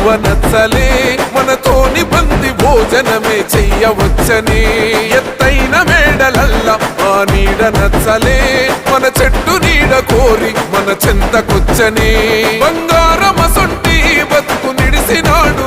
విలువ నచ్చలే మనతోని బంది భోజనమే చెయ్యవచ్చని ఎత్తైన మేడలల్ల ఆ నీడ నచ్చలే మన చెట్టు నీడ కోరి మన చెంతకొచ్చని బంగారమసొంటి బతుకు నిడిసినాడు